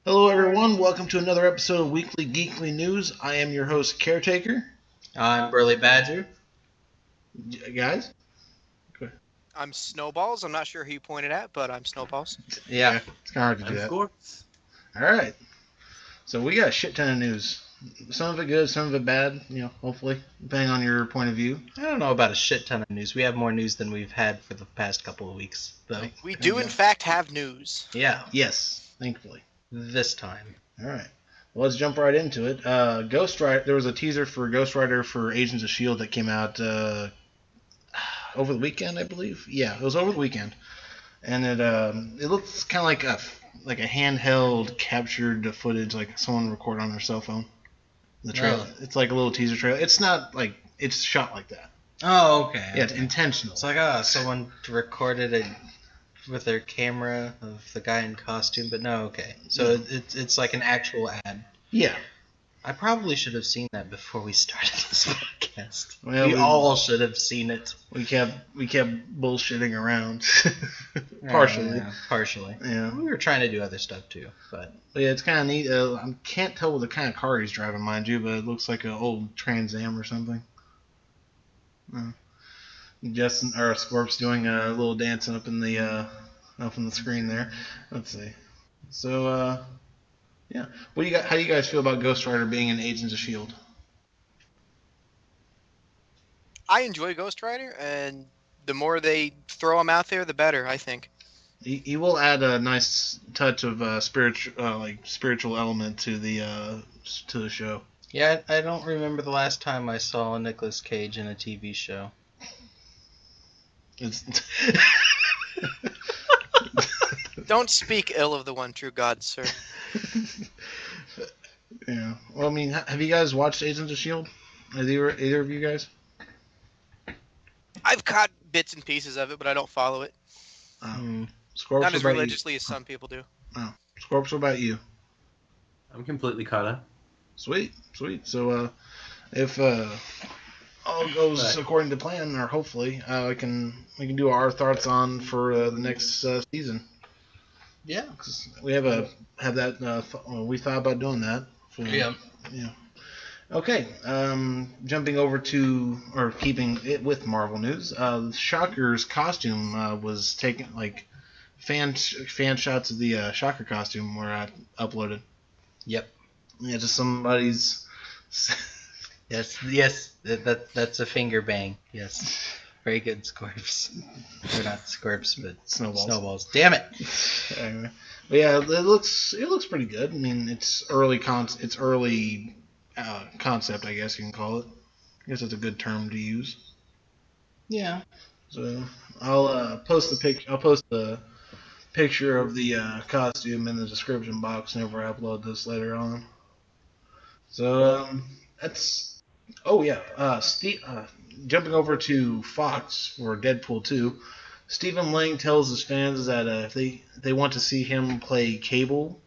Hello, everyone. Welcome to another episode of Weekly Geekly News. I am your host, Caretaker. I'm Burly Badger. Guys? I'm Snowballs. I'm not sure who you pointed at, but I'm Snowballs. Yeah. It's kind of hard to do that. All right. So we got a shit ton of news. Some of it good, some of it bad, hopefully, depending on your point of view. I don't know about a shit ton of news. We have more news than we've had for the past couple of weeks, though. We do, in fact, have news. Yeah. Yes, thankfully. This time. All right. Well, let's jump right into it. Ghost Rider. There was a teaser for Ghost Rider for Agents of S.H.I.E.L.D. that came out over the weekend, I believe. Yeah, it was over the weekend. And it looks kind of like a handheld captured footage, like someone recorded on their cell phone. The trailer. Oh. It's like a little teaser trailer. It's not like it's shot like that. Oh, okay. Yeah, it's intentional. It's like someone recorded it with their camera of the guy in costume, but no, okay. So it's like an actual ad. Yeah. I probably should have seen that before we started this podcast. Well, we all should have seen it. We kept bullshitting around. Partially. Partially. Yeah. We were trying to do other stuff too, but yeah, it's kind of neat. I can't tell what the kind of car he's driving, mind you, but it looks like an old Trans Am or something. Justin or Scorp's doing a little dancing up in the screen there. Let's see. So yeah. What do you got? How do you guys feel about Ghost Rider being in Agents of S.H.I.E.L.D.? I enjoy Ghost Rider, and the more they throw him out there, the better, I think. He will add a nice touch of spiritual element to the show. Yeah, I don't remember the last time I saw Nicolas Cage in a TV show. Don't speak ill of the one true God, sir. Yeah. Well, I mean, have you guys watched Agents of S.H.I.E.L.D.? Either of you guys? I've caught bits and pieces of it, but I don't follow it. Scorps, not as religiously as some people do. Oh. Scorps, what about you? I'm completely caught up. Sweet. So, if all goes according to plan, or hopefully, we can do our thoughts on for the next season. Yeah, because we we thought about doing that. Yeah. Okay, jumping over to, or keeping it with Marvel news, Shocker's costume was taken, like, fan shots of the Shocker costume were uploaded. Yep. Yeah, just somebody's... Yes, that's a finger bang, yes. Very good, Scorps. Or not Scorps, but Snowballs. Damn it! Anyway. But yeah, it looks pretty good. I mean, it's early concept, I guess you can call it. I guess that's a good term to use. Yeah. So I'll post the picture of the costume in the description box whenever I upload this later on. So that's. Oh yeah. Jumping over to Fox for Deadpool 2. Stephen Lang tells his fans that if they want to see him play Cable,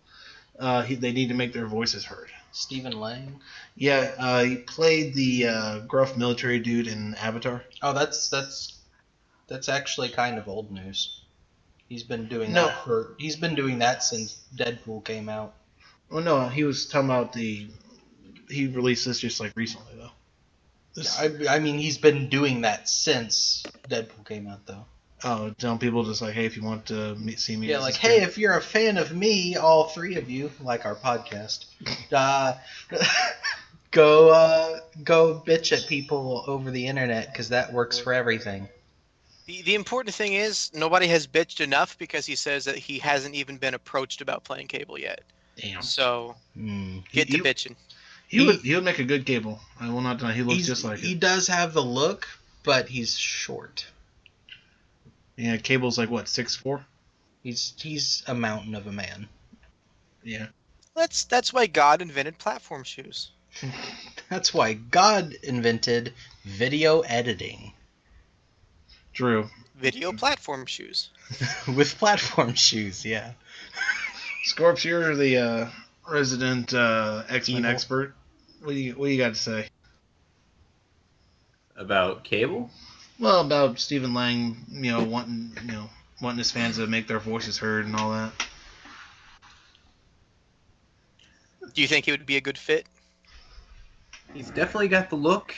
they need to make their voices heard. Stephen Lang? Yeah, he played the gruff military dude in Avatar. Oh, that's actually kind of old news. He's been doing that since Deadpool came out. Oh no, he was talking about he released this just like recently though. I mean, he's been doing that since Deadpool came out though. Oh, telling people just like, hey, if you want to see me. Yeah, like, hey, if you're a fan of me, all three of you, like our podcast, go bitch at people over the internet because that works for everything. The important thing is nobody has bitched enough because he says that he hasn't even been approached about playing Cable yet. Damn. So get to bitching. He would make a good Cable. I will not deny. He looks just like it. He does have the look, but he's short. Yeah, Cable's like what, 6'4"? He's a mountain of a man. Yeah. That's why God invented platform shoes. That's why God invented video editing. True. Video platform shoes. With platform shoes, yeah. Scorps, you're the resident X-Men expert. What do you got to say? About Cable? Well, about Stephen Lang, wanting his fans to make their voices heard and all that. Do you think he would be a good fit? He's definitely got the look.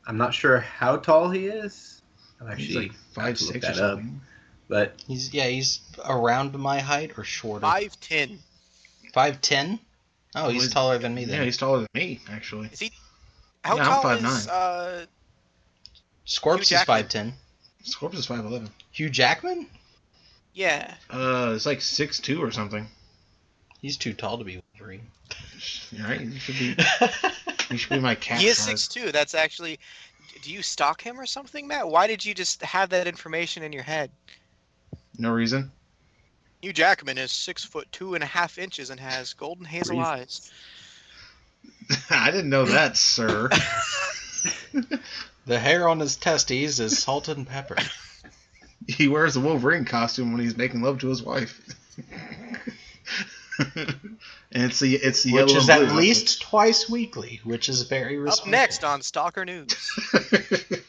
I'm not sure how tall he is. I've He's actually like got to look 5'6" or that up. something. But He's around my height or shorter. 5'10". 5'10"? Oh, he's taller than me Yeah, then. he's taller than me, actually. Is he? How Yeah, I'm tall 5'9". is Scorps Hugh is Jackman? 5'10". Scorpius is 5'11". Hugh Jackman? Yeah. It's like 6'2" or something. He's too tall to be Wolverine. Right? You should be my cat He is size. 6'2". That's actually. Do you stalk him or something, Matt? Why did you just have that information in your head? No reason. Hugh Jackman is 6'2.5" and has golden hazel Reason. eyes. I didn't know that, sir. The hair on his testes is salt and pepper. He wears a Wolverine costume when he's making love to his wife. And it's the yellow Which is and blue at least twice weekly, which is very Up responsible. next on Stalker News. outfit.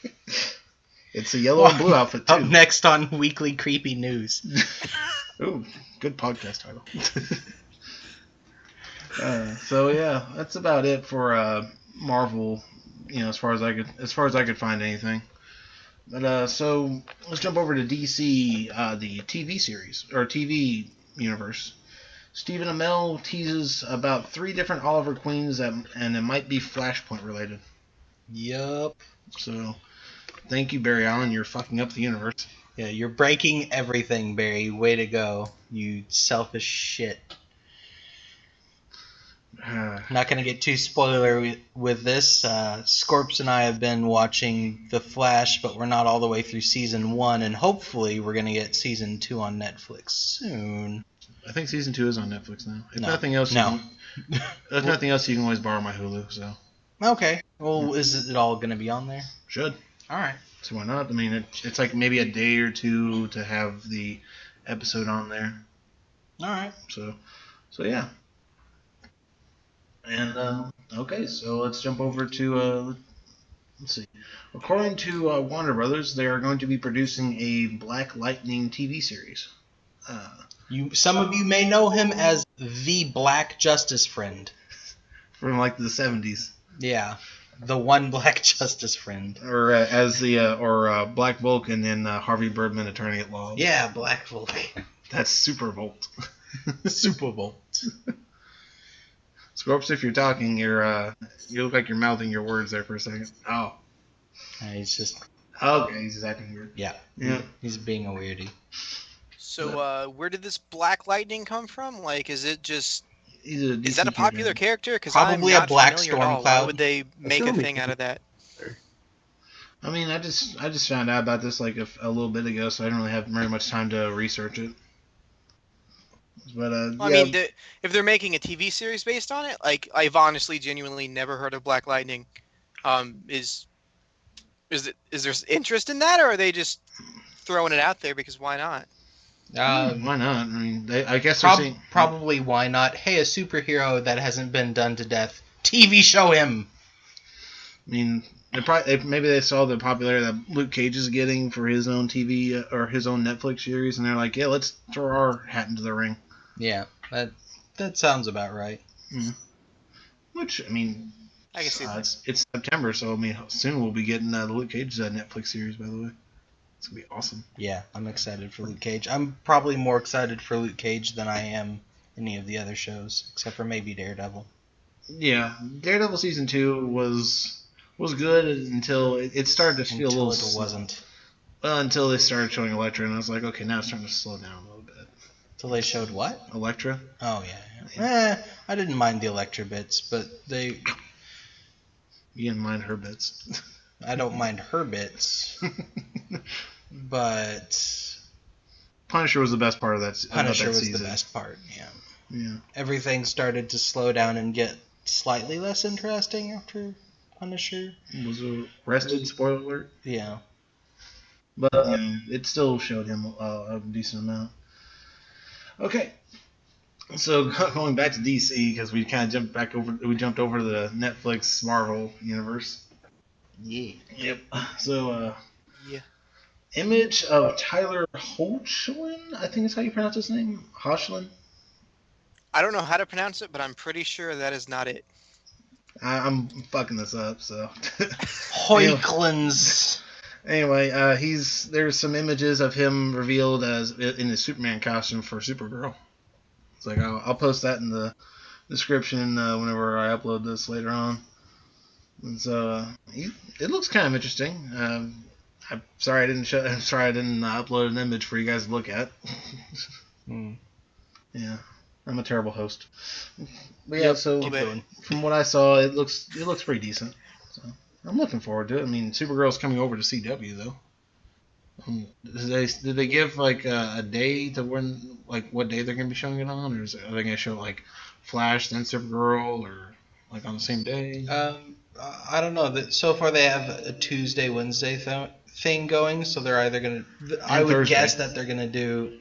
It's a yellow and blue outfit too. Up next on Weekly Creepy News. Ooh, good podcast title. So yeah, that's about it for Marvel. As far as I could find anything. But so let's jump over to DC, the TV series or TV universe. Stephen Amell teases about 3 different Oliver Queens and it might be Flashpoint related. Yup. So thank you, Barry Allen. You're fucking up the universe. Yeah, you're breaking everything, Barry. Way to go. You selfish shit. Not going to get too spoiler with this. Scorps and I have been watching The Flash, but we're not all the way through season 1, and hopefully we're going to get season 2 on Netflix soon. I think season 2 is on Netflix now. If No. nothing else, No. If nothing else, you can always borrow my Hulu. So Okay. Well, is it all going to be on there? should. All right. So why not? I mean, it's like maybe a day or two to have the episode on there. All right. So yeah. And okay, so let's jump over to let's see. According to Warner Brothers, they are going to be producing a Black Lightning TV series. Some of you may know him as the Black Justice Friend. From like the 70s, Yeah, the one Black Justice Friend. or as the Black Vulcan in Harvey Birdman, Attorney at Law. Yeah, Black Vulcan. That's Super Volt. Super Bowl. Scorps, if you're talking, you look like you're mouthing your words there for a second. Oh, He's just, okay, he's just acting weird. yeah. He's being a weirdie. So, where did this Black Lightning come from? Like, is it just... Is that a popular character? Because Probably I'm a black not familiar at storm all. cloud. Why would they make a only thing out of that? I mean, I just found out about this like a little bit ago, so I didn't really have very much time to research it. But Well, yeah, I mean, if they're making a TV series based on it, like, I've honestly, genuinely never heard of Black Lightning. Is there interest in that, or are they just throwing it out there because why not? why not? I mean, I guess they're saying Probably why not? Hey, a superhero that hasn't been done to death. TV show him. I mean, maybe they saw the popularity that Luke Cage is getting for his own TV or his own Netflix series, and they're like, yeah, let's throw our hat into the ring. Yeah, that sounds about right. Which, I mean, I can see that. it's September, so I mean, soon we'll be getting the Luke Cage Netflix series, by the way. It's going to be awesome. Yeah, I'm excited for Luke Cage. I'm probably more excited for Luke Cage than I am any of the other shows, except for maybe Daredevil. Yeah, Daredevil Season 2 was good until it started to feel a little... Until it wasn't. Well, until they started showing Elektra, and I was like, okay, now it's starting to slow down a little bit. Until they showed what? Elektra? Oh, yeah. I didn't mind the Elektra bits, but You didn't mind her bits. I don't mind her bits, but Punisher was the best part of that. Punisher that was season. the best part, yeah. Yeah. Everything started to slow down and get slightly less interesting after Punisher. Was arrested, spoiler alert. Yeah. But it still showed him a decent amount. Okay. So going back to DC, because we kind of jumped over to the Netflix Marvel universe. Yeah. Yep. So Yeah. image of Tyler Hoechlin, I think is how you pronounce his name. Hoechlin. I don't know how to pronounce it, but I'm pretty sure that is not it. I'm fucking this up, so. Hoiklins. Anyway, there's some images of him revealed as in his Superman costume for Supergirl. It's like I'll post that in the description whenever I upload this later on. And so it looks kind of interesting. I'm sorry I didn't upload an image for you guys to look at. Yeah, I'm a terrible host. But yeah, so from what I saw, it looks pretty decent. So I'm looking forward to it. I mean, Supergirl's coming over to CW though. Did they give like a day to when, like what day they're gonna be showing it on, or are they gonna show like Flash then Supergirl, or like on the same day? I don't know. So far they have a Tuesday, Wednesday thing going, so they're either gonna. I would Thursday. guess that they're gonna do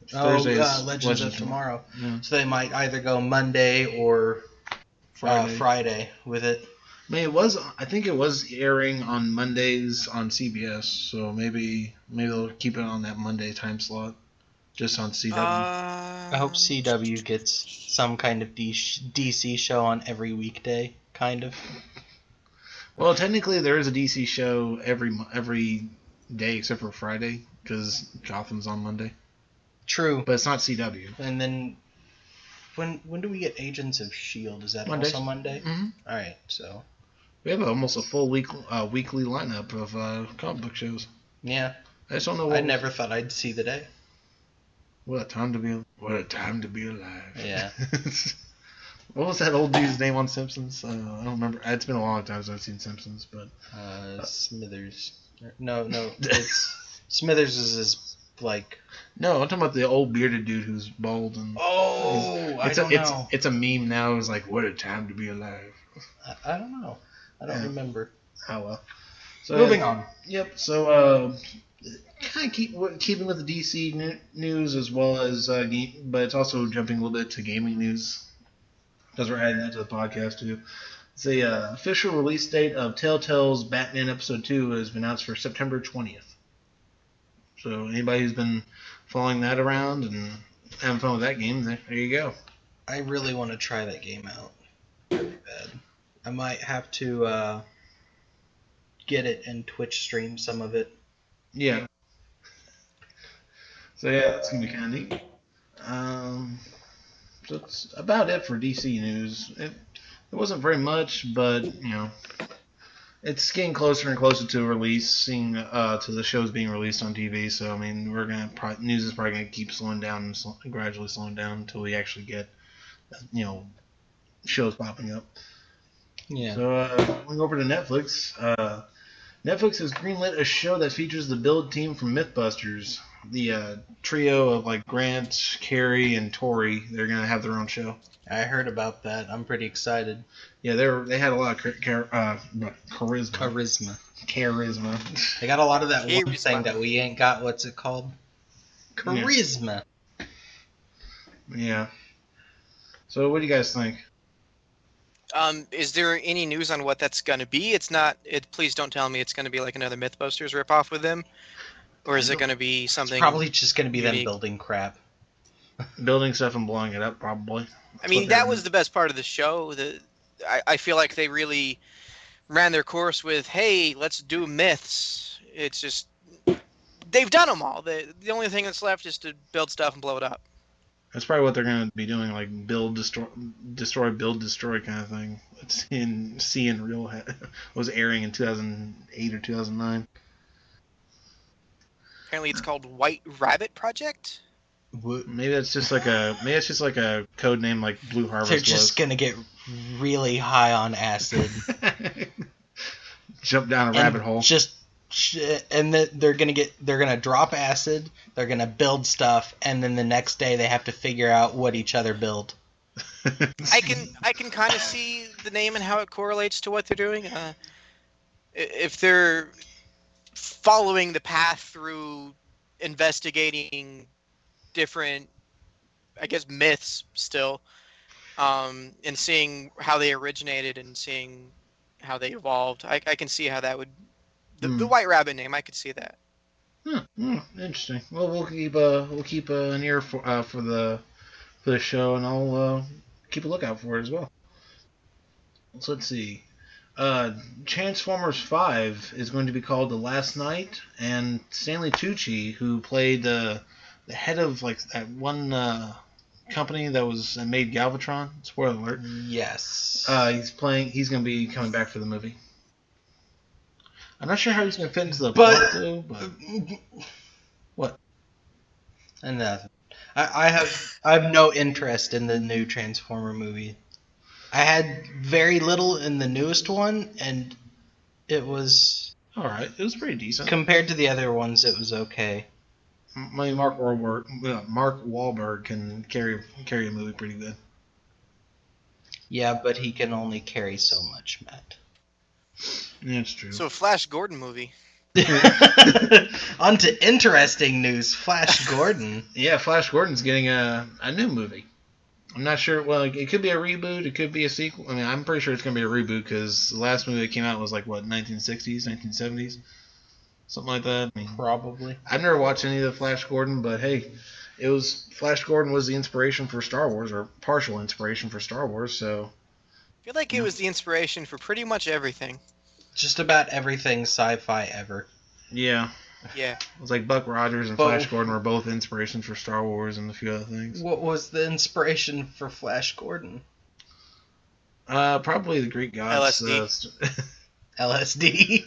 Thursday is Legends of Tomorrow. Yeah. So they might either go Monday or Friday with it. I mean, I think it was airing on Mondays on CBS, so maybe they'll keep it on that Monday time slot, just on CW. I hope CW gets some kind of DC show on every weekday, kind of. Well, technically there is a DC show every day except for Friday, because Gotham's on Monday. True. But it's not CW. And then, when do we get Agents of S.H.I.E.L.D.? Is that Mondays. also Monday? Mm-hmm. All right, so. We have almost a full weekly lineup of comic book shows. Yeah. I just don't know. I never thought I'd see the day. What a time to be alive. Yeah. What was that old dude's name on Simpsons? I don't remember. It's been a long time since I've seen Simpsons, but Smithers. No, it's Smithers is his like. No, I'm talking about the old bearded dude who's bald and. I don't know. It's a meme now. It's like, what a time to be alive. I don't know. I don't remember. Oh well. So, moving on. Yep. So kind of keeping with the DC news as well as but it's also jumping a little bit to gaming news because we're adding that to the podcast too. The official release date of Telltale's Batman Episode 2 has been announced for September 20th. So anybody who's been following that around and having fun with that game, there you go. I really want to try that game out. Really bad. I might have to get it and Twitch stream some of it. Yeah. So yeah, that's gonna be kind of neat. So that's about it for DC news. It wasn't very much, but it's getting closer and closer to releasing to the shows being released on TV. So I mean, news is probably gonna keep slowing down and gradually slowing down until we actually get shows popping up. Yeah. So going over to Netflix. Netflix has greenlit a show that features the build team from MythBusters. The trio of like Grant, Carrie, and Tori. They're gonna have their own show. I heard about that. I'm pretty excited. Yeah, they had a lot of charisma. They got a lot of that one Charisma. thing that we ain't got. What's it called? Charisma. Yeah. So what do you guys think? Is there any news on what that's going to be? It's not. Please don't tell me it's going to be like another MythBusters ripoff with them, or is it going to be something? It's probably just going to be unique? them building crap, building stuff and blowing it up, probably. I mean, that was the best part of the show. I feel like they really ran their course with, hey, let's do myths. It's just they've done them all. The only thing that's left is to build stuff and blow it up. That's probably what they're going to be doing, like build, destroy, build, destroy kind of thing. It's in real was airing in 2008 or 2009. Apparently, it's called White Rabbit Project. Maybe it's just like a code name like Blue Harvest. They're just gonna get really high on acid, jump down a rabbit hole. And then they're gonna drop acid. They're gonna build stuff, and then the next day they have to figure out what each other built. I can kind of see the name and how it correlates to what they're doing. If they're following the path through investigating different, I guess, myths still, and seeing how they originated and seeing how they evolved, I can see how that would. The White Rabbit name, I could see that. Interesting. Well, we'll keep an ear for for the show, and I'll keep a lookout for it as well. So let's see. Transformers 5 is going to be called The Last Night, and Stanley Tucci, who played the head of like that one company that made Galvatron. Spoiler alert. Yes. He's going to be coming back for the movie. I'm not sure how he's going to fit into the plot though. But what? And I have no interest in the new Transformer movie. I had very little in the newest one, and it was All right. It was pretty decent. compared to the other ones. It was okay. I mean, Mark Wahlberg can carry a movie pretty good. Yeah, but he can only carry so much, Matt. Yeah, it's true. So, Flash Gordon movie. On to interesting news. Flash Gordon. Yeah, Flash Gordon's getting a new movie. I'm not sure. Well, it could be a reboot. It could be a sequel. I mean, I'm pretty sure it's going to be a reboot because the last movie that came out was like, what, 1960s, 1970s? Something like that. I mean, Probably. I've never watched any of the Flash Gordon, but hey, Flash Gordon was the inspiration for Star Wars, or partial inspiration for Star Wars, so. I feel like it was the inspiration for pretty much everything. Just about everything sci-fi ever. Yeah. Yeah. It was like Buck Rogers and Flash Gordon were both inspirations for Star Wars and a few other things. What was the inspiration for Flash Gordon? Probably the Greek gods. LSD. LSD.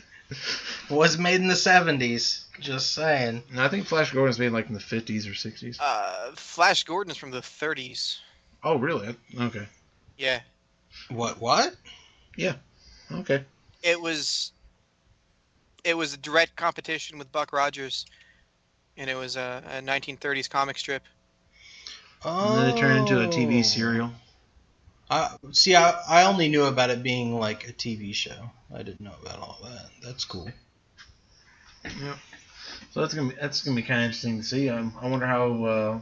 Was made in the 70s. Just saying. No, I think Flash Gordon's made like in the 50s or 60s. Flash Gordon is from the 30s. Oh, really? Okay. Yeah. What? Yeah. Okay. It was a direct competition with Buck Rogers, and it was a 1930s comic strip. Oh. And then it turned into a TV serial. See, I only knew about it being like a TV show. I didn't know about all that. That's cool. Yep. So that's gonna be kind of interesting to see. I wonder how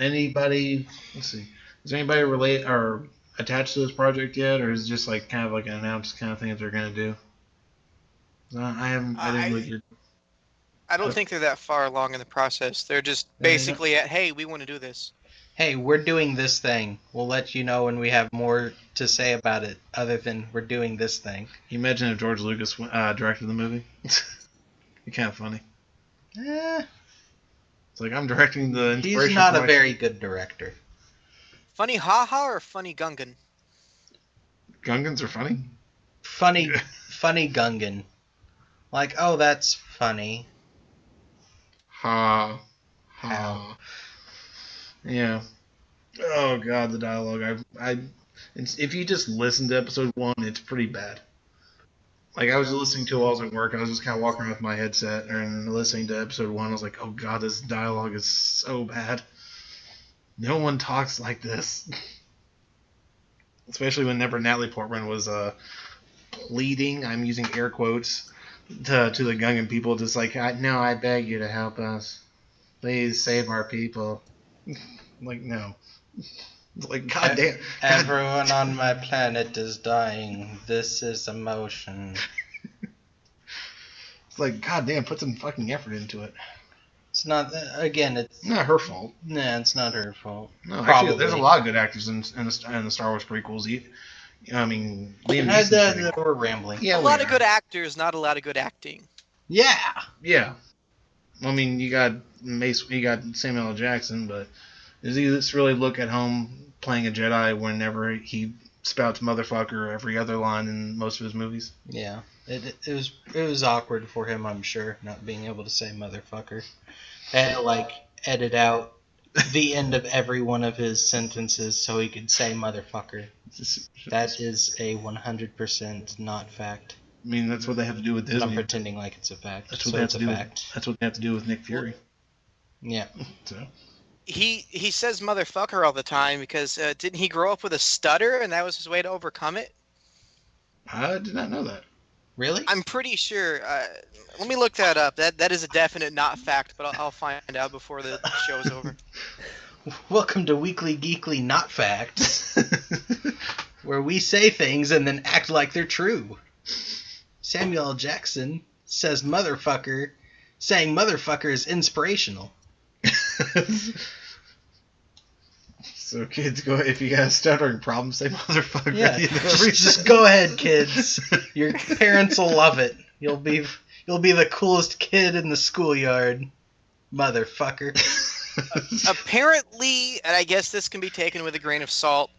anybody. Let's see. Is there anybody relate or attached to this project yet, or is it just like kind of like an announced kind of thing that they're gonna do? I didn't look at. I don't think they're that far along in the process. They're just basically at, hey, we want to do this. Hey, we're doing this thing. We'll let you know when we have more to say about it, other than we're doing this thing. Can you imagine if George Lucas directed the movie? It'd be kind of funny. It's like, I'm directing the inspiration. He's not a very good director. Funny haha or funny Gungan? Gungans are funny? Funny Gungan. Like, oh, that's funny. Ha. How? Yeah. Oh god, the dialogue. If you just listen to episode 1, it's pretty bad. Like, I was listening to it while I was at work. I was just kind of walking around with my headset and listening to episode 1. I was like, oh god, this dialogue is so bad. No one talks like this. Especially whenever Natalie Portman was pleading, I'm using air quotes, to the Gungan people, just like, no, I beg you to help us. Please save our people. Like, no. Like, goddamn. Everyone on my planet is dying. This is emotion. It's like, goddamn, put some fucking effort into it. It's not, again, it's not her fault. Nah, it's not her fault. No, actually, there's a lot of good actors in the Star Wars prequels. I mean, we're rambling. Yeah, a lot of good actors, not a lot of good acting. Yeah. Yeah. I mean, you got Samuel L. Jackson, but does he just really look at home playing a Jedi whenever he spouts motherfucker every other line in most of his movies? Yeah. It was awkward for him, I'm sure, not being able to say motherfucker. I had to, like, edit out the end of every one of his sentences so he could say motherfucker. That is a 100% not fact. I mean, that's what they have to do with Disney. I'm pretending like it's a fact. That's what they have to do. That's what they have to do with Nick Fury. Yeah. So. He says motherfucker all the time because didn't he grow up with a stutter and that was his way to overcome it? I did not know that. Really? I'm pretty sure. Let me look that up. That is a definite not fact, but I'll find out before the show's over. Welcome to Weekly Geekly Not Facts, where we say things and then act like they're true. Samuel L. Jackson says motherfucker. Saying motherfucker is inspirational. So kids, go if you got a stuttering problem, say motherfucker. Yeah, You know, just go ahead, kids. Your parents will love it. You'll be the coolest kid in the schoolyard, motherfucker. Apparently, and I guess this can be taken with a grain of salt,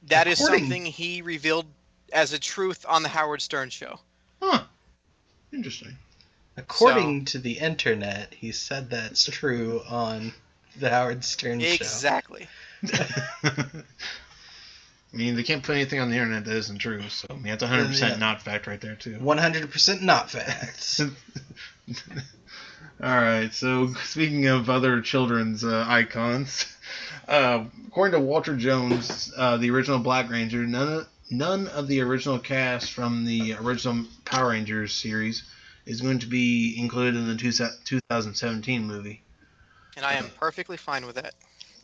that is According- something he revealed as a truth on the Howard Stern show. Huh. Interesting. According to the internet, he said that's true on the Howard Stern show. Exactly. I mean, they can't put anything on the internet that isn't true, so I mean, that's 100% not fact right there, too. 100% not facts. Alright, so speaking of other children's icons, according to Walter Jones, the original Black Ranger, none of the original cast from the original Power Rangers series is going to be included in the 2017 movie. And I am perfectly fine with that.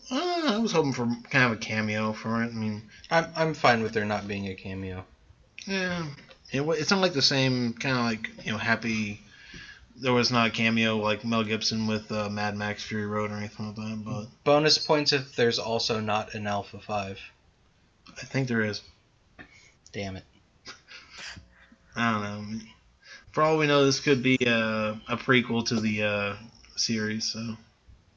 I was hoping for kind of a cameo for it. I mean, I'm fine with there not being a cameo. yeah, it's not like the same kind of like happy. There was not a cameo like Mel Gibson with Mad Max Fury Road or anything like that, but Bonus points if there's also not an Alpha 5. I think there is. Damn it. I don't know. For all we know, this could be a prequel to the series, so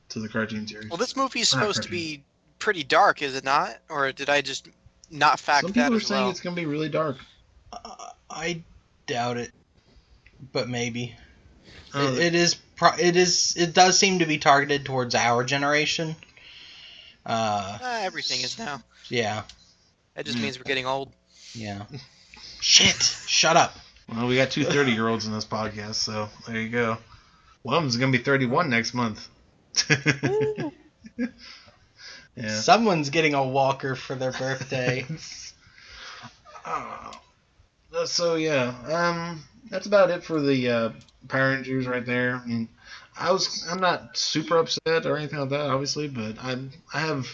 to the cartoon series. Well, this movie is Not supposed to cartoon. be pretty dark, is it not? Or did I just not fact Some that people are as saying well? it's going to be really dark. I doubt it, but maybe. Oh, It does seem to be targeted towards our generation. Everything is now. Yeah. That just means we're getting old. Yeah. Shit! Shut up. Well, we got two 30-year-olds in this podcast, so there you go. One of them's going to be 31 next month. Yeah. Someone's getting a walker for their birthday. So yeah, that's about it for the Power Rangers right there. I mean, I'm not super upset or anything like that, obviously, but I have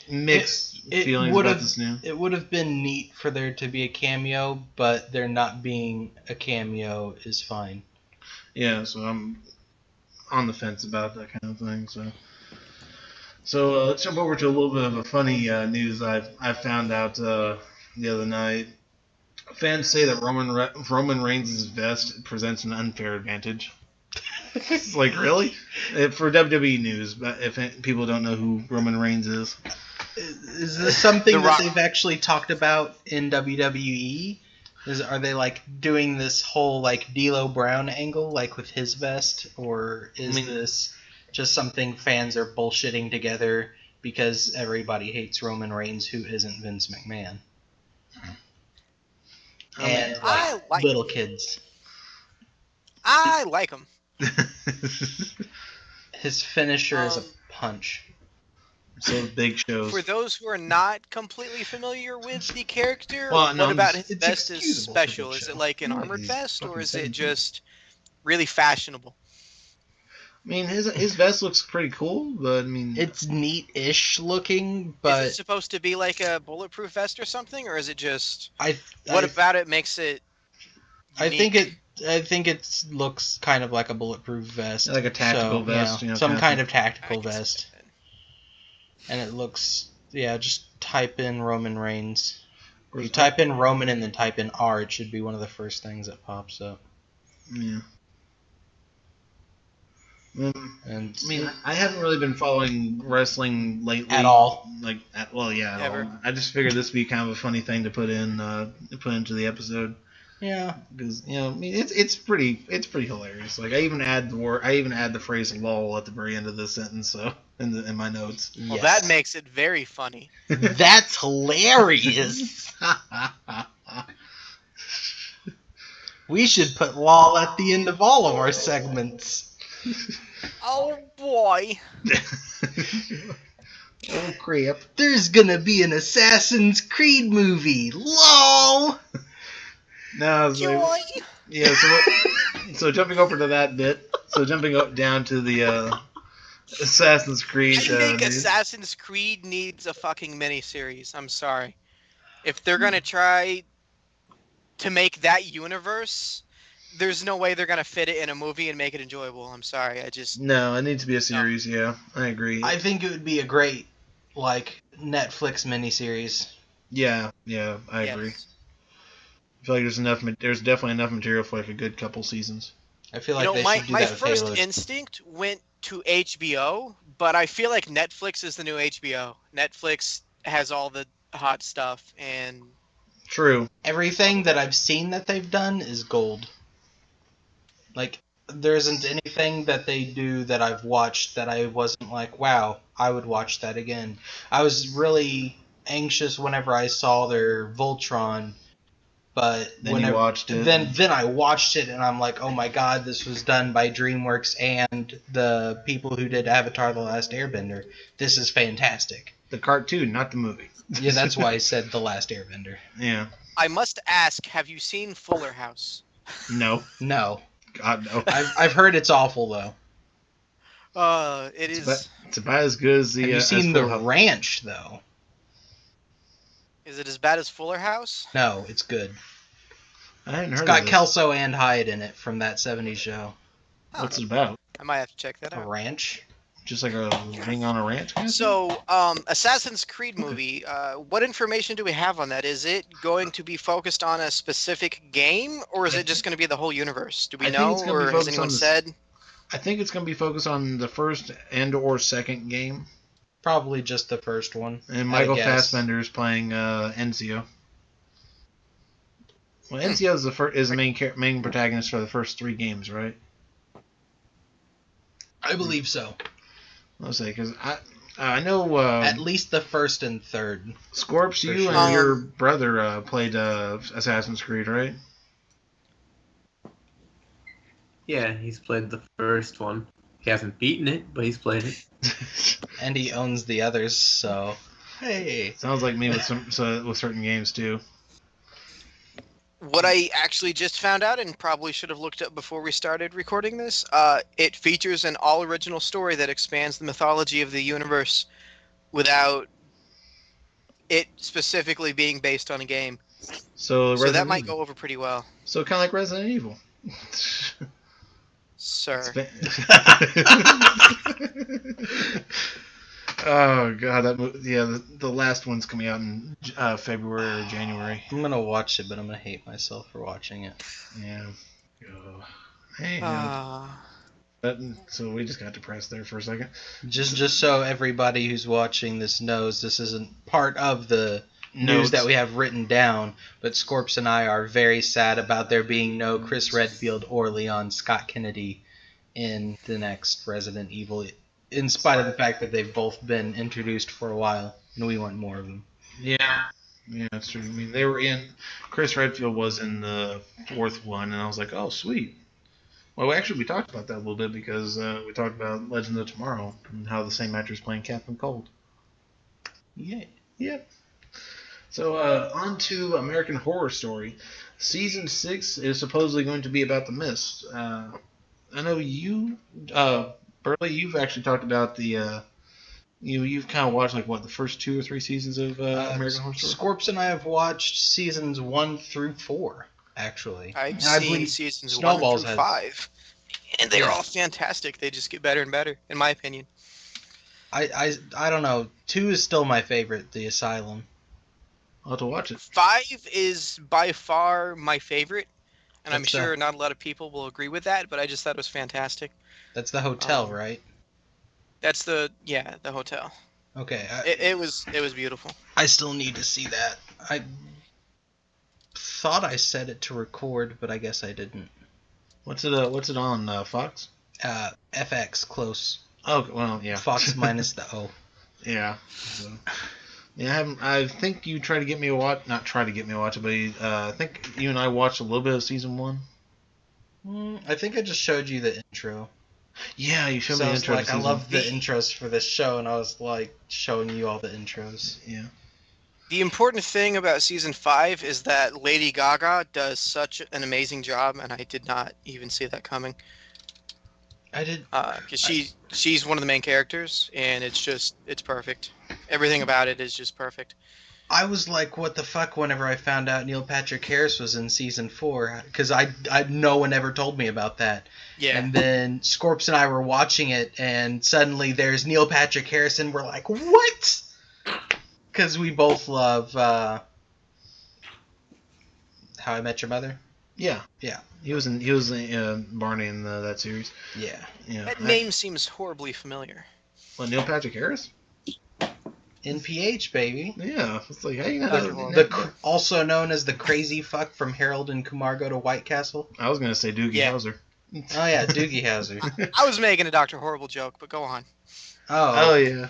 mixed feelings about this new. It would have been neat for there to be a cameo, but there not being a cameo is fine. Yeah, so I'm on the fence about that kind of thing. So let's jump over to a little bit of a funny news I found out the other night. Fans say that Roman Reigns' vest presents an unfair advantage. It's like, really? For WWE news, but if people don't know who Roman Reigns is. Is this something The that Rock. they've actually talked about in WWE? Are they like doing this whole like D'Lo Brown angle like with his vest, or is this just something fans are bullshitting together because everybody hates Roman Reigns who isn't Vince McMahon? And I like little kids. I like him. His finisher is a Um, punch. So big shows. For those who are not completely familiar with the character, Well, no, what about his it's vest is excusable for special? Big Is Show. it like an Yeah, armored he's vest, or fucking is 17. it just really fashionable? I mean, his vest looks pretty cool, but I mean, It's neat-ish looking, Is but it supposed to be like a bulletproof vest or something, or is it just I what about it makes it? think unique? I think it looks kind of like a bulletproof vest, like a tactical vest, some kind of I tactical can see vest, that. and it looks Just type in Roman Reigns. If you Where's- type in Roman and then type in R, it should be one of the first things that pops up. yeah. And I mean, I haven't really been following wrestling lately at all. Like, at all. Ever. I just figured this would be kind of a funny thing to put into the episode Yeah. because I mean, it's pretty hilarious. Like, I even add the phrase "lol" at the very end of this sentence, so in my notes. Well, that makes it very funny. That's hilarious. We should put lol at the end of all of our segments. Oh boy! Oh crap! There's gonna be an Assassin's Creed movie. LOL. No, Joy! yeah. So jumping over to that bit. So jumping down to the Assassin's Creed. I think news. Assassin's Creed needs a fucking miniseries. I'm sorry. If they're gonna try to make that universe, there's no way they're gonna fit it in a movie and make it enjoyable. I'm sorry. No, it needs to be a series. Yeah, I agree. I think it would be a great like Netflix miniseries. Yeah, I agree. Yes. I feel like there's definitely enough material for like a good couple seasons. I feel You like know, they my should do my that with first Halo. instinct went to HBO, but I feel like Netflix is the new HBO. Netflix has all the hot stuff, and True. Everything that I've seen that they've done is gold. Like, there isn't anything that they do that I've watched that I wasn't like, wow, I would watch that again. I was really anxious whenever I saw their Voltron, but Then you watched it. then I watched it and I'm like, oh my god, this was done by DreamWorks and the people who did Avatar: The Last Airbender. This is fantastic. The cartoon, not the movie. Yeah, that's why I said The Last Airbender. Yeah. I must ask: have you seen Fuller House? No. No, God no. I've heard it's awful though. It It's is. it's about as good as the. Have you as seen Full The House. Ranch though? Is it as bad as Fuller House? No, it's good. I hadn't It's heard got of this. Kelso and Hyde in it from that 70s show. What's it about? I might have to check that A out. ranch? Just like a being on a ranch. Kind of thing? So, Assassin's Creed movie. What information do we have on that? Is it going to be focused on a specific game, or is it just going to be the whole universe? Do we I think know, it's gonna be or has focused anyone on the- said? I think it's going to be focused on the first and/or second game, Probably just the first one. and Michael guess. Fassbender is playing Enzio. Well, Enzio is the main protagonist for the first 3 games, right? I believe so. I'll say because I know At least the first and third. Scorps, for you sure. and your brother played Assassin's Creed, right? Yeah, he's played the first one. He hasn't beaten it, but he's played it. And he owns the others, so. Hey. Sounds like me with with certain games too. What I actually just found out, and probably should have looked up before we started recording this, it features an all-original story that expands the mythology of the universe without it specifically being based on a game. So So that Resident might Evil. go over pretty well, So kind of like Resident Evil. sir. Oh god, the last one's coming out in February or January. I'm gonna watch it, but I'm gonna hate myself for watching it. Yeah. Oh. Hey, so we just got depressed there for a second. Just so everybody who's watching this knows, this isn't part of the news Notes. that we have written down, but Scorps and I are very sad about there being no Chris Redfield or Leon Scott Kennedy in the next Resident Evil, in spite of the fact that they've both been introduced for a while, and we want more of them. Yeah, that's true. I mean, they were in. Chris Redfield was in the 4th one, and I was like, oh, sweet. Well, we talked about that a little bit because we talked about Legends of Tomorrow and how the same actor is playing Captain Cold. Yeah. Yep. So on to American Horror Story. Season 6 is supposedly going to be about the Mist. I know you, Burley, you've actually talked about the. You've kind of watched the first 2 or 3 seasons of American Horror Story. Scorps and I have watched seasons 1 through 4, actually. I've And I seen believe seasons Snowballs 1 through has- 5, and they're Yeah. all fantastic. They just get better and better, in my opinion. I don't know. 2 is still my favorite, The Asylum. I'll have to watch it. 5 is by far my favorite, and I'm That's, sure not a lot of people will agree with that, but I just thought it was fantastic. That's the hotel, Um, right? That's the hotel. Okay. It was beautiful. I still need to see that. I thought I set it to record, but I guess I didn't. What's it on Fox? FX, close. Oh, well, yeah. Fox minus the O. Yeah. So, yeah, I think you tried to get me to watch. Not try to get me to watch it, but I think you and I watched a little bit of season 1. I think I just showed you the intro. Yeah, you showed So me I the was intro. like, to I season love the 1. intros for this show, and I was like showing you all the intros. Yeah. The important thing about season 5 is that Lady Gaga does such an amazing job, and I did not even see that coming. I did. Because she's one of the main characters, and it's perfect. Everything about it is just perfect. I was like, what the fuck, whenever I found out Neil Patrick Harris was in season 4, because I no one ever told me about that. Yeah. And then Scorps and I were watching it, and suddenly there's Neil Patrick Harris, and we're like, what? Because we both love How I Met Your Mother. Yeah. Yeah. He was Barney in that series. Yeah. Yeah. That name seems horribly familiar. Well, Neil Patrick Harris? NPH, baby. Yeah. It's like, how you know Dr. Horrible. Also known as the crazy fuck from Harold and Kumar Go to White Castle. I was gonna say Doogie Yeah. Howser. Oh yeah, Doogie Howser. I was making a Dr. Horrible joke, but go on. Oh yeah.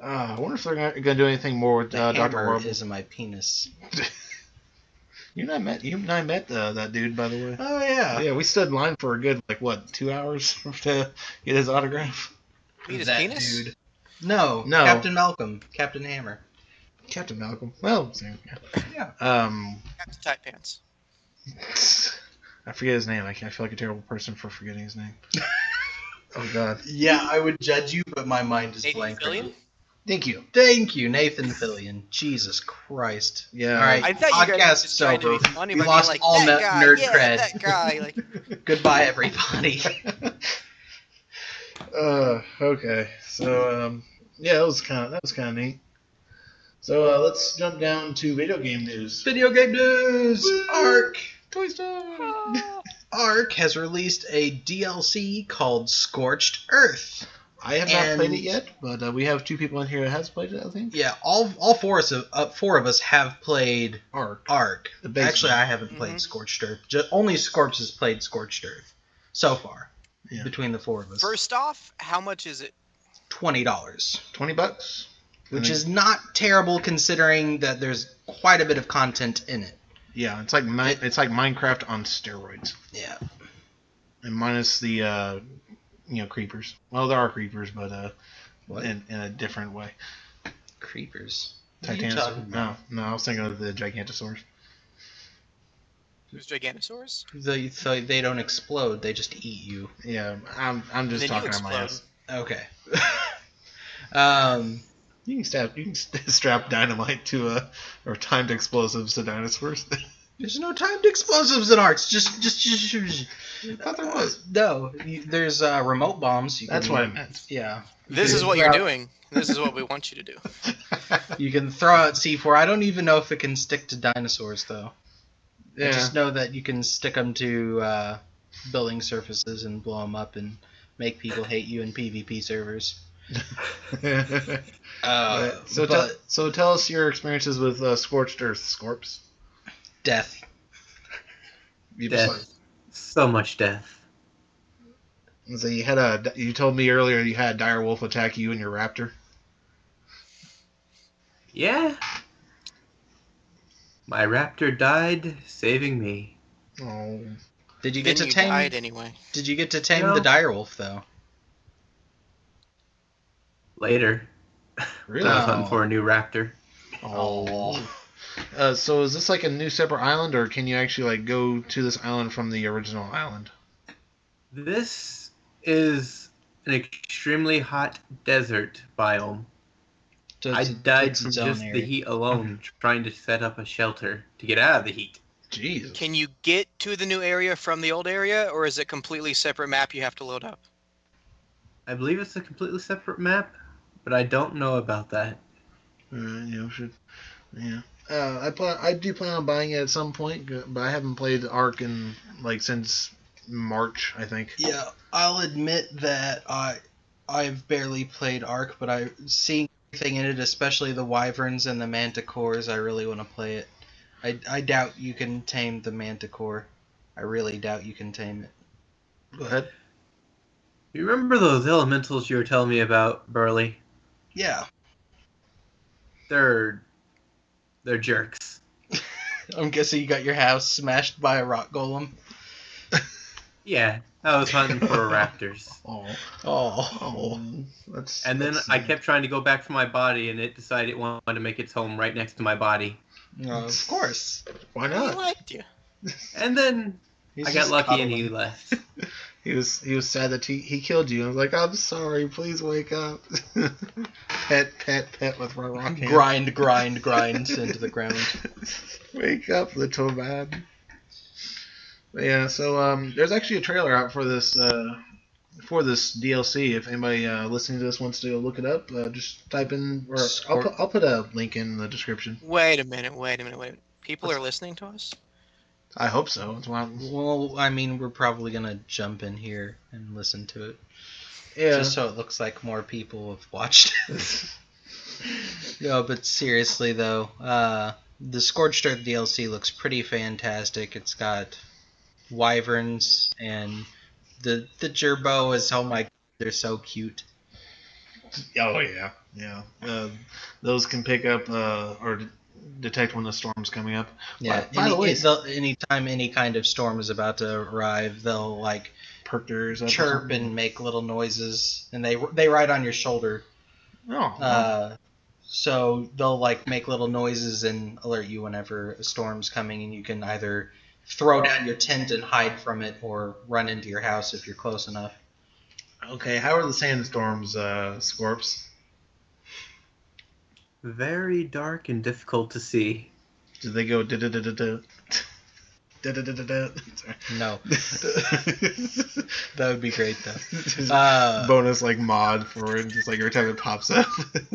I wonder if they're gonna do anything more with The Dr. hammer Horrible. is in my penis. You and I met that dude, by the way. Oh yeah. Yeah, we stood in line for a good 2 hours to get his autograph. Meet his That penis? dude. No. No. Captain Malcolm. Captain Hammer. Captain Malcolm. Well, same. Yeah. Captain Tight Pants. I forget his name. I feel like a terrible person for forgetting his name. Oh God. Yeah, I would judge you, but my mind is Nathan blank. Fillion? Thank you. Thank you, Nathan Fillion. Jesus Christ. Yeah. All right. I thought you guys were Podcast's just trying to over. be funny We by being lost like, all that guy, nerd yeah, cred. that guy. Like, Goodbye, everybody. Okay. So yeah, that was kind of neat. So let's jump down to video game news. Video game news. Woo! Ark. Toy Story. Ark has released a DLC called Scorched Earth. I have not played it yet, but we have 2 people in here that has played it, I think. Yeah, all four of us have played Ark. The base Actually, one. I haven't played Scorched Earth. Only Scorps has played Scorched Earth so far. Yeah. Between the 4 of us. first off, how much is it? $20. $20. Which is not terrible considering that there's quite a bit of content in it. Yeah, it's like Minecraft on steroids. Yeah. And minus the creepers. Well, there are creepers, but What? in a different way. Creepers. What are you Titanosaurs. talking about? No, I was thinking of the Gigantosaurs. There's Giganosaurs? They don't explode, they just eat you. Yeah, I'm just Then you talking on my ass. Okay. You can strap dynamite to or timed explosives to dinosaurs. There's no timed explosives in Arks. Just I thought there was. No, there's remote bombs. That's what I meant. Yeah. This is what you're doing. This is what we want you to do. You can throw out C4. I don't even know if it can stick to dinosaurs, though. Yeah. I just know that you can stick them to building surfaces and blow them up and make people hate you in PvP servers. So tell us your experiences with Scorched Earth, Scorps. Death. Death. So much death. So you told me earlier you had a dire wolf attack you and your raptor. Yeah. My raptor died, saving me. Oh. Did you Then get to you tame? died anyway. Did you get to tame No. the direwolf though? Later. Really? I was hunting for a new raptor. Oh. So is this like a new separate island, or can you actually go to this island from the original island? This is an extremely hot desert biome. I died from just the heat alone trying to set up a shelter to get out of the heat. Jesus. Can you get to the new area from the old area, or is it completely separate map you have to load up? I believe it's a completely separate map, but I don't know about that. Yeah. I do plan on buying it at some point, but I haven't played Ark in since March, I think. Yeah, I'll admit that I've barely played Ark, but I seeing everything in it, especially the wyverns and the manticores, I really want to play it. I doubt you can tame the manticore. I really doubt you can tame it. Go ahead. You remember those elementals you were telling me about, Burley? Yeah. They're jerks. I'm guessing you got your house smashed by a rock golem. Yeah, I was hunting for raptors. Oh. And then I kept trying to go back for my body, and it decided it wanted to make its home right next to my body. Of course. Why He not? liked you. And then He's I got just lucky and he cuddling. left. He was sad that he killed you. I was like, I'm sorry, please wake up. Pet with my rock hand. Grind into the ground. Wake up, little man. But yeah, so there's actually a trailer out for this for this DLC, if anybody listening to this wants to go look it up, just type in, or I'll put a link in the description. Wait a minute. People are listening to us? I hope so. Well, I mean, we're probably gonna jump in here and listen to it. Yeah. Just so it looks like more people have watched it. No, but seriously though, the Scorched Earth DLC looks pretty fantastic. It's got wyverns and the gerbos. Oh my, they're so cute. Oh yeah. Those can pick up or detect when the storm's coming up. Yeah. By the way, anytime any kind of storm is about to arrive, they'll like perk theirs up, chirp and make little noises, and they ride on your shoulder. Oh. So they'll like make little noises and alert you whenever a storm's coming, and you can either throw down your tent and hide from it, or run into your house if you're close enough. Okay, how are the sandstorms, Scorps? Very dark and difficult to see. Do they go da-da-da-da-da? Da-da-da-da-da? No. That would be great, though. Bonus, like, mod for it, just like every time it pops up.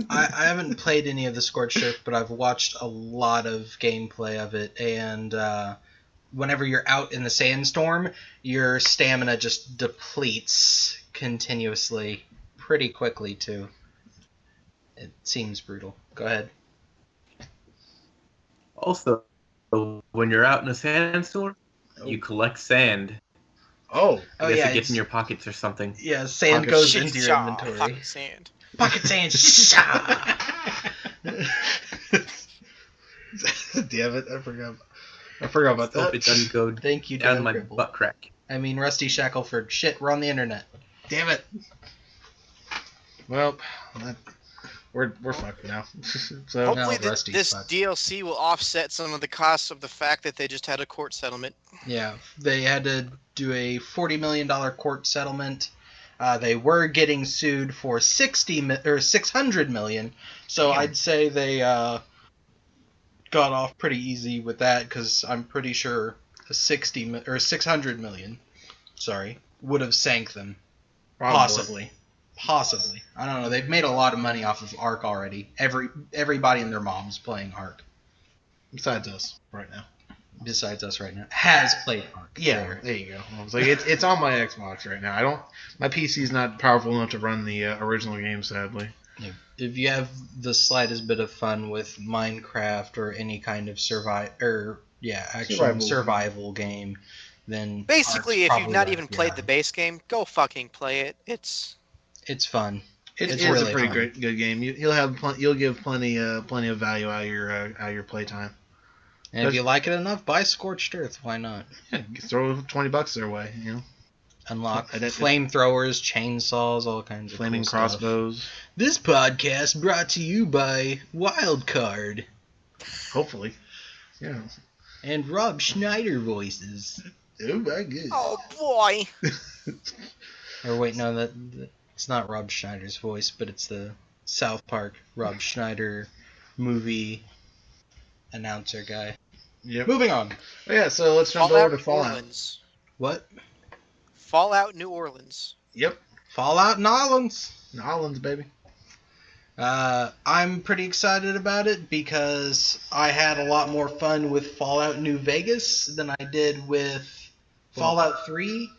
I haven't played any of the Scorched Earth, but I've watched a lot of gameplay of it, and whenever you're out in the sandstorm, your stamina just depletes continuously, pretty quickly, too. It seems brutal. Go ahead. Also, when you're out in a sandstorm, you collect sand. Oh. I guess it gets in your pockets or something. Yeah, sand goes into your inventory. Pocket sand. Pocket sand. Damn it, I forgot about that. Hope it doesn't go Thank you, down my Cripple. butt crack. I mean, Rusty Shackleford. Shit, we're on the internet. Damn it. Well, we're fucked now. So Hopefully Rusty's this fucked. DLC will offset some of the costs of the fact that they just had a court settlement. Yeah, they had to do a $40 million court settlement. They were getting sued for $600 million. So I'd say they got off pretty easy with that, because I'm pretty sure $600 million, would have sank them. Probably. Possibly. I don't know. They've made a lot of money off of Ark already. Everybody and their mom's playing Ark. Besides us right now. Has played Ark. Yeah, there you go. I was like, it's on my Xbox right now. My PC's not powerful enough to run the original game, sadly. If you have the slightest bit of fun with Minecraft or any kind of survival game, then basically, Ark's if you've not probably even played the base game, go fucking play it. It's fun. It's really a pretty fun. good game. You'll give plenty of value out of your playtime. And if you like it enough, buy Scorched Earth. Why not? Yeah, throw $20 their way. Unlock flamethrowers, chainsaws, all kinds of flaming cool crossbows. Stuff. This podcast brought to you by Wildcard. Hopefully, yeah. And Rob Schneider voices. Oh my goodness. oh boy. Or wait, no, it's not Rob Schneider's voice, but it's the South Park Rob Schneider movie announcer guy. Yep. Moving on. Oh, yeah, so let's jump over to Fallout. Orleans. What? Fallout New Orleans. Yep. Fallout New Orleans. New Orleans, baby. I'm pretty excited about it because I had a lot more fun with Fallout New Vegas than I did with Fallout 3.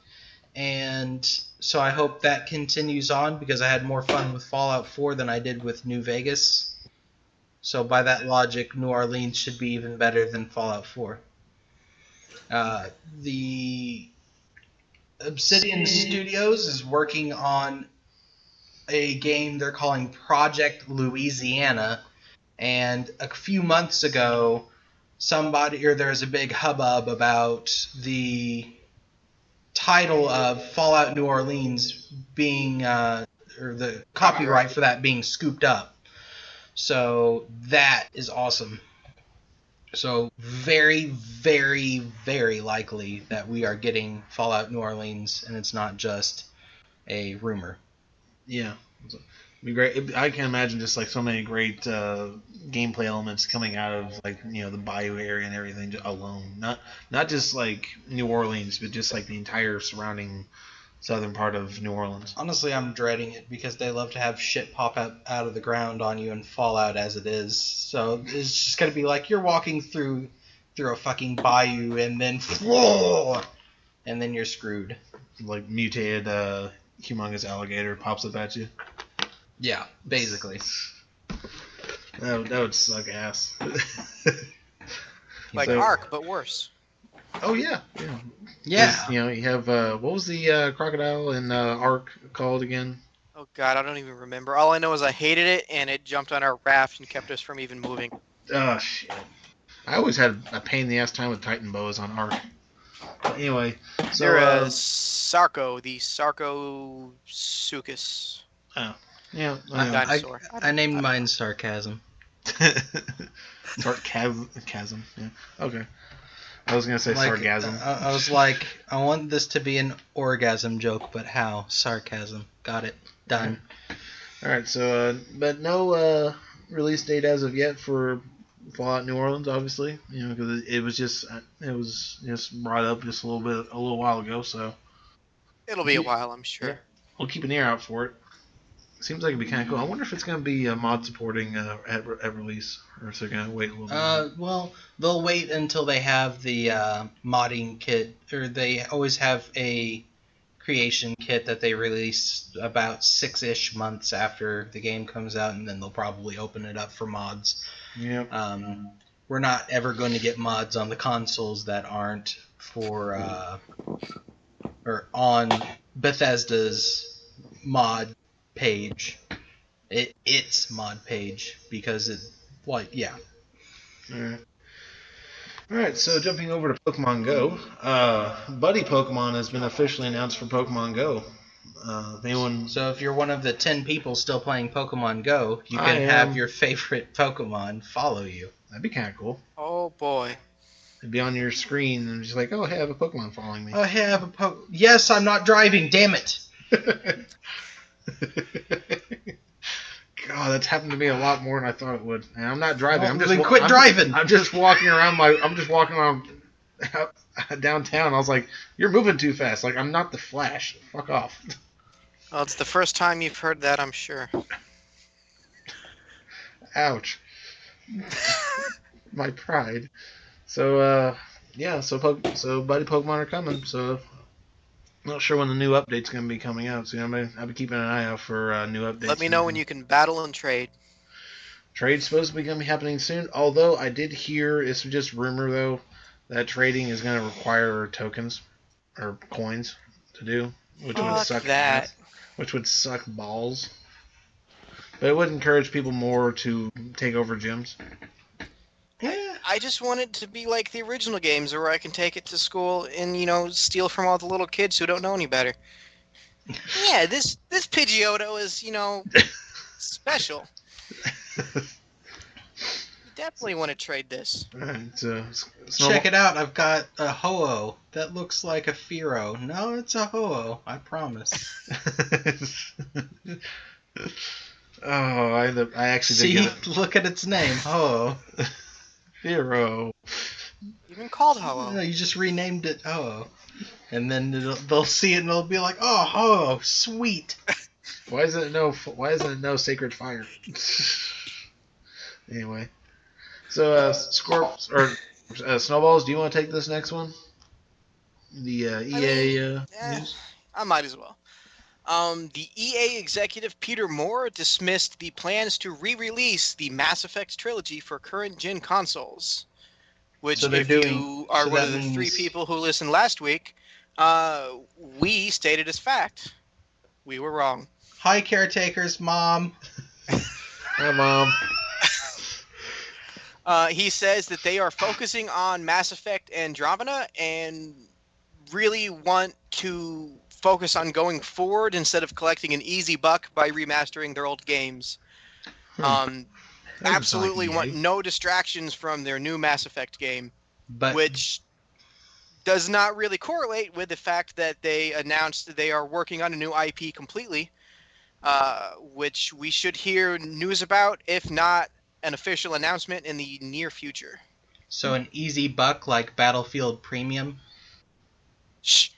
And so I hope that continues on, because I had more fun with Fallout 4 than I did with New Vegas. So by that logic, New Orleans should be even better than Fallout 4. The Obsidian Studios is working on a game they're calling Project Louisiana, and a few months ago, there was a big hubbub about the title of Fallout New Orleans being, or the copyright for that being scooped up. So that is awesome. So very, very, very likely that we are getting Fallout New Orleans, and it's not just a rumor. Yeah. It'd be great. I can imagine just like so many great gameplay elements coming out of the bayou area and everything alone. Not just like New Orleans, but just like the entire surrounding southern part of New Orleans. Honestly, I'm dreading it because they love to have shit pop out of the ground on you and fall out as it is. So it's just gonna be like you're walking through a fucking bayou and then and then you're screwed. Like mutated humongous alligator pops up at you. Yeah, basically. That would suck ass. Like Ark, but worse. Oh yeah. Yeah. You know, you have what was the crocodile in Ark called again? Oh god, I don't even remember. All I know is I hated it, and it jumped on our raft and kept us from even moving. Oh shit. I always had a pain in the ass time with Titan boas on Ark. But anyway, so There is Sarco, the Sarcosuchus. Oh, yeah. Dinosaur. I named mine Sarcasm. Sarcasm. Yeah. Okay. I was gonna say sargasm. I was like, I want this to be an orgasm joke, but how? Sarcasm. Got it. Done. All right. So, but no release date as of yet for Fallout New Orleans, obviously. You know, because it was just brought up just a little while ago. So It'll be a while, I'm sure. Yeah. We'll keep an ear out for it. Seems like it'd be kind of cool. I wonder if it's going to be mod supporting at release, or if they're going to wait a little bit. Well, they'll wait until they have the modding kit, or they always have a creation kit that they release about 6-ish months after the game comes out, and then they'll probably open it up for mods. Yep. We're not ever going to get mods on the consoles that aren't for or on Bethesda's mod page. It's mod page because yeah. Alright, so jumping over to Pokemon Go, Buddy Pokemon has been officially announced for Pokemon Go. So if you're one of the 10 people still playing Pokemon Go, you can have your favorite Pokemon follow you. That'd be kind of cool. Oh boy. It'd be on your screen and just like, oh hey, I have a Pokemon following me. Oh hey, I have a Yes, I'm not driving, damn it! God, that's happened to me a lot more than I thought it would. And I'm not driving. Driving. I'm just walking around downtown. I was like, "You're moving too fast." Like I'm not the Flash. Fuck off. Well, it's the first time you've heard that, I'm sure. Ouch. My pride. So yeah. So Buddy Pokemon are coming. So. Not sure when the new update's going to be coming out, so I'll be keeping an eye out for new updates. Let me know when you can battle and trade. Trade's supposed to be going to be happening soon, although I did hear, it's just rumor though, that trading is going to require tokens, or coins, to do, which would suck balls. But it would encourage people more to take over gyms. Yeah. I just want it to be like the original games where I can take it to school and, steal from all the little kids who don't know any better. Yeah, this Pidgeotto is, special. You definitely want to trade this. Alright, check it out, I've got a Ho-Oh that looks like a Fearow. No, it's a Ho-Oh, I promise. Oh, I actually did get it. Look at its name, Ho-Oh. Fearow. Even called Ho-Oh. No, you just renamed it Ho-Oh. And then they'll see it and they'll be like, oh, Ho-Oh, sweet. Why isn't it no Sacred Fire? Anyway. So, Snowballs, do you want to take this next one? The EA news? I might as well. The EA executive Peter Moore dismissed the plans to re-release the Mass Effect trilogy for current-gen consoles. Which, if you are one of the 3 people who listened last week, we stated as fact. We were wrong. Hi, caretakers, Mom. Hi, Mom. He says that they are focusing on Mass Effect Andromeda and really want to focus on going forward instead of collecting an easy buck by remastering their old games. Absolutely want no distractions from their new Mass Effect game, which does not really correlate with the fact that they announced they are working on a new IP completely, which we should hear news about, if not an official announcement, in the near future. So an easy buck like Battlefield Premium? Shh.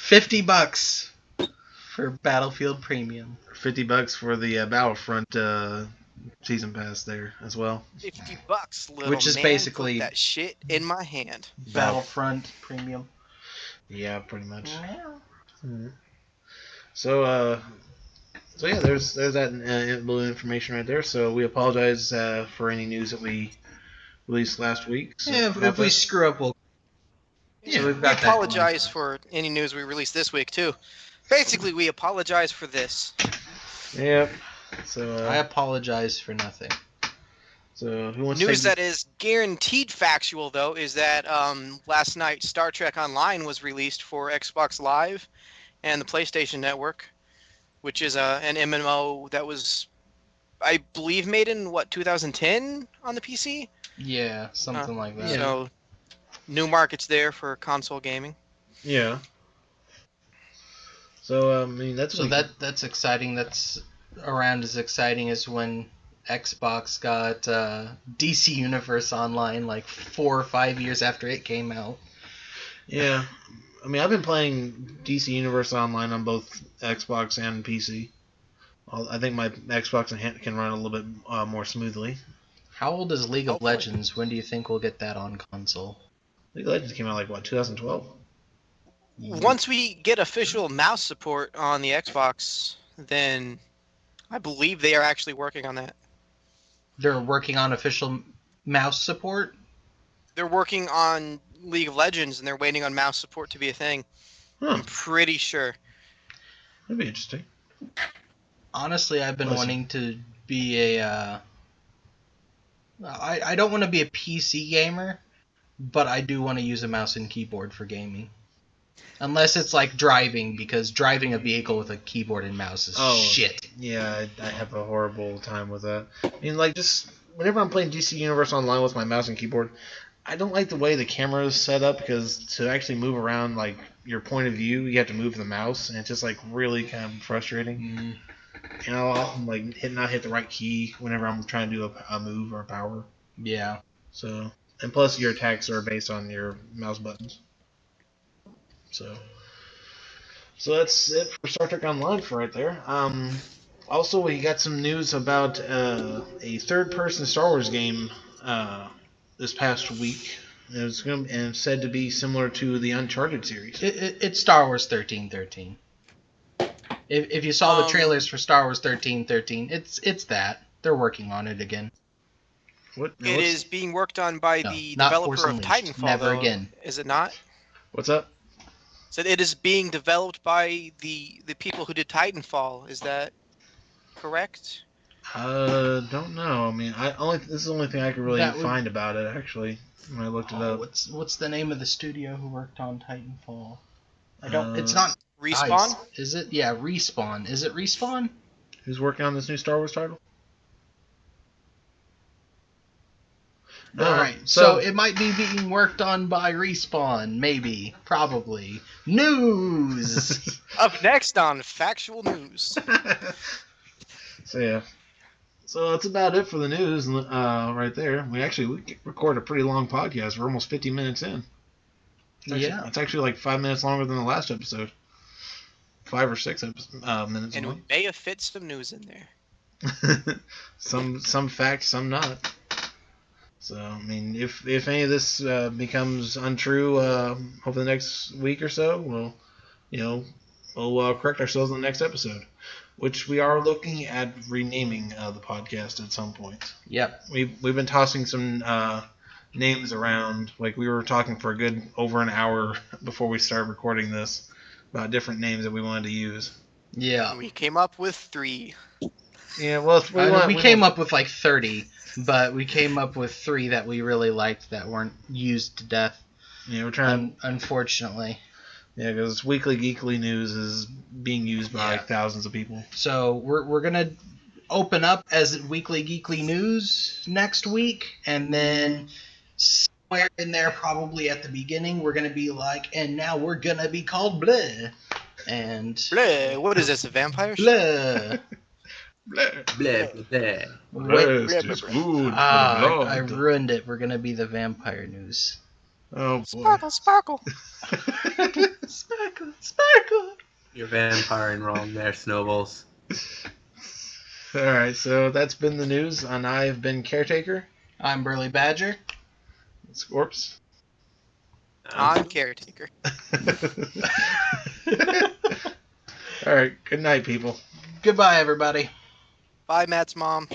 $50 for Battlefield Premium. $50 for the Battlefront season pass there as well. $50, little Which is man. Basically Put that shit in my hand. Battlefront Premium. Yeah, pretty much. Yeah. So yeah, there's that little information right there. So we apologize for any news that we released last week. So Yeah, if we screw up, we'll. Yeah, So we've we got that apologize for any news we released this week too. Basically, we apologize for this. Yep. So I apologize for nothing. So who wants News to take that is guaranteed factual, though, is that last night Star Trek Online was released for Xbox Live and the PlayStation Network, which is an MMO that was, I believe, made in, 2010 on the PC? Yeah, something like that. So, new markets there for console gaming. Yeah. So I mean that's that's exciting. That's around as exciting as when Xbox got DC Universe Online like 4 or 5 years after it came out. Yeah. I mean, I've been playing DC Universe Online on both Xbox and PC. I think my Xbox can run a little bit more smoothly. How old is League of Legends? When do you think we'll get that on console? League of Legends came out like, 2012? Once we get official mouse support on the Xbox, then I believe they are actually working on that. They're working on official mouse support? They're working on League of Legends, and they're waiting on mouse support to be a thing. Huh. I'm pretty sure. That'd be interesting. Honestly, I've been wanting to be a... I don't want to be a PC gamer, but I do want to use a mouse and keyboard for gaming. Unless it's like driving, because driving a vehicle with a keyboard and mouse is shit. Yeah, I have a horrible time with that. I mean, like, just whenever I'm playing DC Universe Online with my mouse and keyboard, I don't like the way the camera is set up, because to actually move around, like, your point of view, you have to move the mouse, and it's just, like, really kind of frustrating. Mm. And I'll often, like, not hit the right key whenever I'm trying to do a move or a power. Yeah. So, and plus your attacks are based on your mouse buttons. So that's it for Star Trek Online for right there. Also, we got some news about a third-person Star Wars game this past week. It's said to be similar to the Uncharted series. It's Star Wars 1313. If you saw the trailers for Star Wars 1313, it's that. They're working on it again. It is being worked on by the developer of Titanfall, Never though, again. is it not? What's up? So it is being developed by the people who did Titanfall. Is that correct? Don't know. I mean, this is the only thing I could really find about it, actually, when I looked it up. What's the name of the studio who worked on Titanfall? I don't. It's not Respawn. DICE, is it? Yeah, Respawn. Is it Respawn? Who's working on this new Star Wars title? Alright, so it might be being worked on by Respawn, maybe, probably. News! Up next on Factual News. So yeah. So that's about it for the news right there. We record a pretty long podcast. We're almost 50 minutes in. It's actually like 5 minutes longer than the last episode. 5 or 6 minutes. And we may have fit some news in there. some facts, some not. So, I mean, if any of this becomes untrue over the next week or so, we'll correct ourselves in the next episode, which we are looking at renaming the podcast at some point. Yep. We've been tossing some names around. Like, we were talking for a good over an hour before we started recording this about different names that we wanted to use. Yeah. We came up with 3. Yeah, well, we came up with like 30. But we came up with 3 that we really liked that weren't used to death. Yeah, we're trying. Unfortunately. Yeah, because Weekly Geekly news is being used by thousands of people. So we're gonna open up as Weekly Geekly news next week, and then somewhere in there, probably at the beginning, we're gonna be like, and now we're gonna be called Bleh. And Bleh. What is this? A vampire? Bleh. Bleh. Bleh, bleh. Rest is food. I ruined it. We're gonna be the vampire news. Oh boy. Sparkle, sparkle. Sparkle, sparkle. You're vampiring wrong there, Snowballs. Alright, so that's been the news, and I've been Caretaker. I'm Burly Badger. Scorps. I'm Caretaker. Alright, good night, people. Goodbye, everybody. Bye, Matt's mom.